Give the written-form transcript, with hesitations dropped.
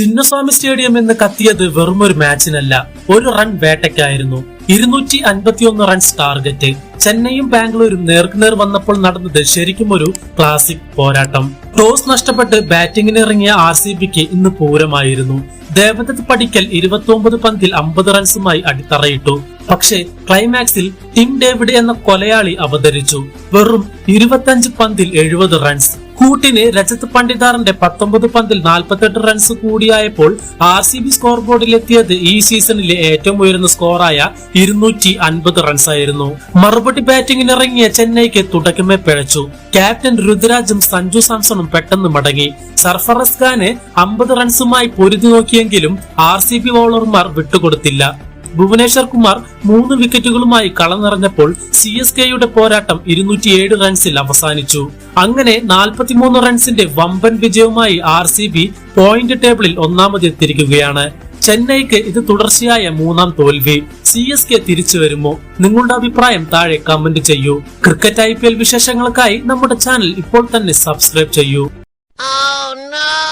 Chinnaswamy stadium എന്ന് കത്തിയത് വെറുമൊരു മാച്ചിനല്ല, ഒരു റൺ വേട്ടയ്ക്കായിരുന്നു. 251 റൺസ് ടാർഗറ്റ്. ചെന്നൈയും ബാംഗ്ലൂരും നേർക്കുനേർ വന്നപ്പോൾ നടന്നത് ശരിക്കും ഒരു ക്ലാസിക് പോരാട്ടം. ടോസ് നഷ്ടപ്പെട്ട് ബാറ്റിംഗിന് ഇറങ്ങിയ RCBക്ക് ഇന്ന് പൂരമായിരുന്നു. ദേവദത്ത് പടിക്കൽ 29 പന്തിൽ 50 റൺസുമായി അടിത്തറയിട്ടു. പക്ഷേ ക്ലൈമാക്സിൽ ടിം ഡേവിഡ് എന്ന കൊലയാളി അവതരിച്ചു. വെറും 25 പന്തിൽ 70 റൺസ്. കൂട്ടിന് രജത് പണ്ഡിതാറിന്റെ 19 പന്തിൽ 48 റൺസ് കൂടിയായപ്പോൾ RCB സ്കോർ ബോർഡിലെത്തിയത് ഈ സീസണിലെ ഏറ്റവും ഉയർന്ന സ്കോറായ 250 റൺസ് ആയിരുന്നു. മറുപടി ബാറ്റിംഗിനിറങ്ങിയ ചെന്നൈക്ക് തുടക്കമേ പിഴച്ചു. ക്യാപ്റ്റൻ രുദ്രാജും സഞ്ജു സാംസണും പെട്ടെന്ന് മടങ്ങി. സർഫറസ് ഖാന് 50 റൺസുമായി പൊരുതി നോക്കിയെങ്കിലും RCB ബൗളർമാർ വിട്ടുകൊടുത്തില്ല. ഭുവനേശ്വർ കുമാർ 3 വിക്കറ്റുകളുമായി കളം നിറഞ്ഞപ്പോൾ CSKയുടെ പോരാട്ടം 207 റൺസിൽ അവസാനിച്ചു. അങ്ങനെ 43 റൺസിന്റെ വമ്പൻ വിജയവുമായി RCB പോയിന്റ് ടേബിളിൽ ഒന്നാമതെത്തിയിരിക്കുകയാണ്. ചെന്നൈക്ക് ഇത് തുടർച്ചയായ 3ാം തോൽവി. CSK തിരിച്ചു വരുമോ? നിങ്ങളുടെ അഭിപ്രായം താഴെ കമന്റ് ചെയ്യൂ. ക്രിക്കറ്റ് IPL വിശേഷങ്ങൾക്കായി നമ്മുടെ ചാനൽ ഇപ്പോൾ തന്നെ സബ്സ്ക്രൈബ് ചെയ്യൂ. Oh no!